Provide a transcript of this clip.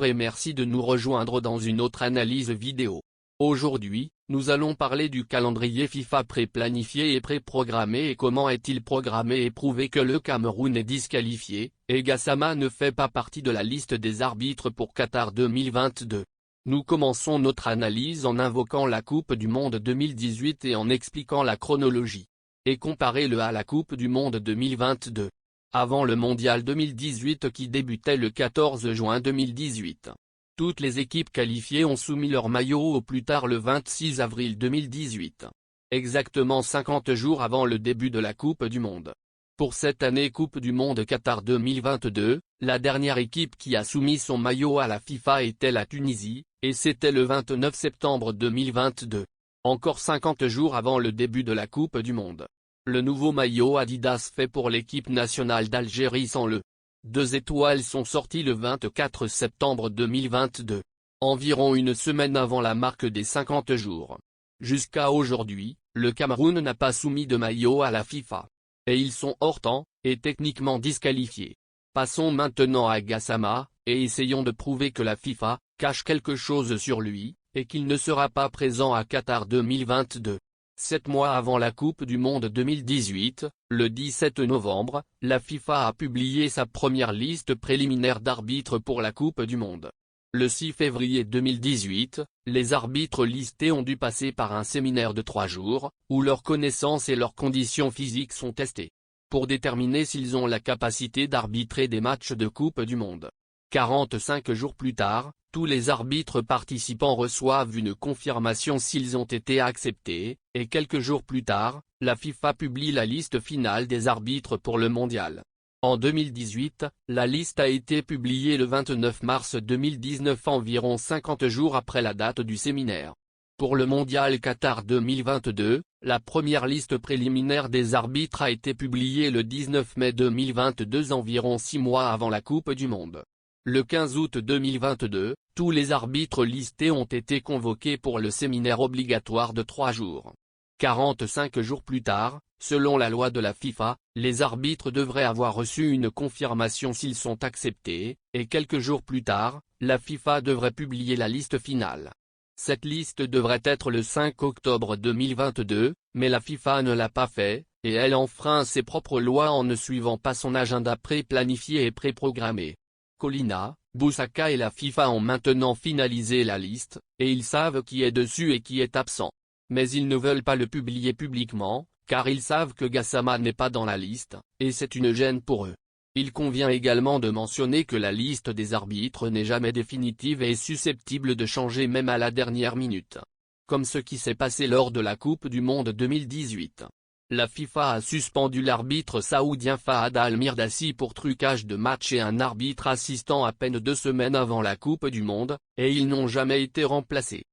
Bonjour et merci de nous rejoindre dans une autre analyse vidéo. Aujourd'hui, nous allons parler du calendrier FIFA pré-planifié et pré-programmé et comment est-il programmé et prouver que le Cameroun est disqualifié, et Gassama ne fait pas partie de la liste des arbitres pour Qatar 2022. Nous commençons notre analyse en invoquant la Coupe du Monde 2018 et en expliquant la chronologie. Et comparez-le à la Coupe du Monde 2022. Avant le Mondial 2018 qui débutait le 14 juin 2018. Toutes les équipes qualifiées ont soumis leur maillot au plus tard le 26 avril 2018. Exactement 50 jours avant le début de la Coupe du Monde. Pour cette année Coupe du Monde Qatar 2022, la dernière équipe qui a soumis son maillot à la FIFA était la Tunisie, et c'était le 29 septembre 2022. Encore 50 jours avant le début de la Coupe du Monde. Le nouveau maillot Adidas fait pour l'équipe nationale d'Algérie sans le 2 étoiles sont sortis le 24 septembre 2022, environ une semaine avant la marque des 50 jours. Jusqu'à aujourd'hui, le Cameroun n'a pas soumis de maillot à la FIFA. Et ils sont hors temps, et techniquement disqualifiés. Passons maintenant à Gassama, et essayons de prouver que la FIFA cache quelque chose sur lui, et qu'il ne sera pas présent à Qatar 2022. 7 mois avant la Coupe du Monde 2018, le 17 novembre, la FIFA a publié sa première liste préliminaire d'arbitres pour la Coupe du Monde. Le 6 février 2018, les arbitres listés ont dû passer par un séminaire de 3 jours, où leurs connaissances et leurs conditions physiques sont testées. Pour déterminer s'ils ont la capacité d'arbitrer des matchs de Coupe du Monde. 45 jours plus tard, tous les arbitres participants reçoivent une confirmation s'ils ont été acceptés, et quelques jours plus tard, la FIFA publie la liste finale des arbitres pour le mondial. En 2018, la liste a été publiée le 29 mars 2019 environ 50 jours après la date du séminaire. Pour le mondial Qatar 2022, la première liste préliminaire des arbitres a été publiée le 19 mai 2022 environ 6 mois avant la Coupe du Monde. Le 15 août 2022, tous les arbitres listés ont été convoqués pour le séminaire obligatoire de 3 jours. 45 jours plus tard, selon la loi de la FIFA, les arbitres devraient avoir reçu une confirmation s'ils sont acceptés, et quelques jours plus tard, la FIFA devrait publier la liste finale. Cette liste devrait être le 5 octobre 2022, mais la FIFA ne l'a pas fait, et elle enfreint ses propres lois en ne suivant pas son agenda pré-planifié et pré-programmé. Collina, Boussaka et la FIFA ont maintenant finalisé la liste, et ils savent qui est dessus et qui est absent. Mais ils ne veulent pas le publier publiquement, car ils savent que Gassama n'est pas dans la liste, et c'est une gêne pour eux. Il convient également de mentionner que la liste des arbitres n'est jamais définitive et est susceptible de changer même à la dernière minute. Comme ce qui s'est passé lors de la Coupe du Monde 2018. La FIFA a suspendu l'arbitre saoudien Fahad Al-Mirdassi pour trucage de match et un arbitre assistant à peine 2 semaines avant la Coupe du Monde, et ils n'ont jamais été remplacés.